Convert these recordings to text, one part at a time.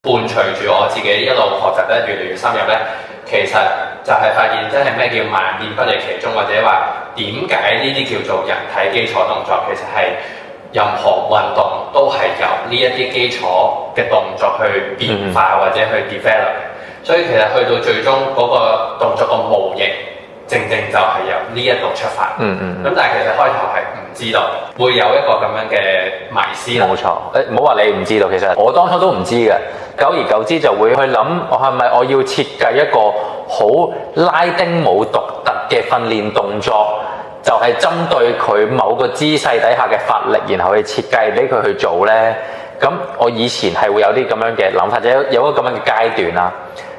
伴隨住我自己一路學習得越嚟越深入咧，其實就係發現真係咩叫萬變不離其宗，或者話點解呢啲叫做人體基礎動作，其實係任何運動都係由呢一啲基礎嘅動作去變化或者去 develop 嘅。所以其實去到最終嗰個動作個模型，正正就係由呢一度出發。咁但係其實開頭係唔知道，會有一個咁樣嘅迷思。冇錯，唔好話你唔知道，其實我當初都唔知嘅。久而久之就會去諗，我係咪我要設計一個好拉丁舞獨特嘅訓練動作，就係針對佢某個姿勢底下嘅發力，然後去設計俾佢去做呢？咁我以前係會有啲咁樣嘅諗法，或者有一個咁樣嘅階段啦。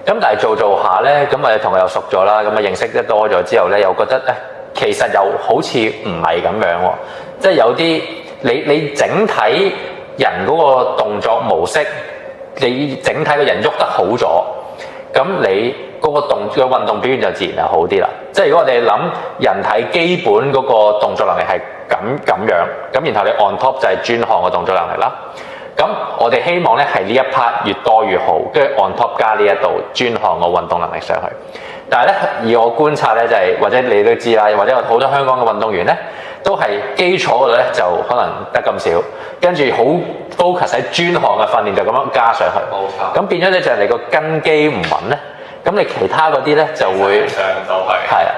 咁但係做下呢，咁我哋同佢又熟咗啦，咁啊認識得多咗之後呢，又覺得其實又好似唔係咁樣喎，即係有啲你整體人嗰個動作模式，你整體個人喐得好咗，咁你嗰個運動表現就自然係好啲啦。即係如果我哋諗人體基本嗰個動作能力係咁樣，咁然後你 on top 就係專項嘅動作能力啦。咁我哋希望咧係呢一 part 越多越好，跟住 on top 加呢一度專項嘅運動能力上去。但係咧，以我觀察咧就係、或者你都知啦，或者好多香港嘅運動員咧，都係基礎嗰度咧就可能得咁少，跟住好 focus 喺專項嘅訓練就咁樣加上去。冇錯。咁變咗咧就係你個根基唔穩咧，咁你其他嗰啲咧就會上唔到去。係啊。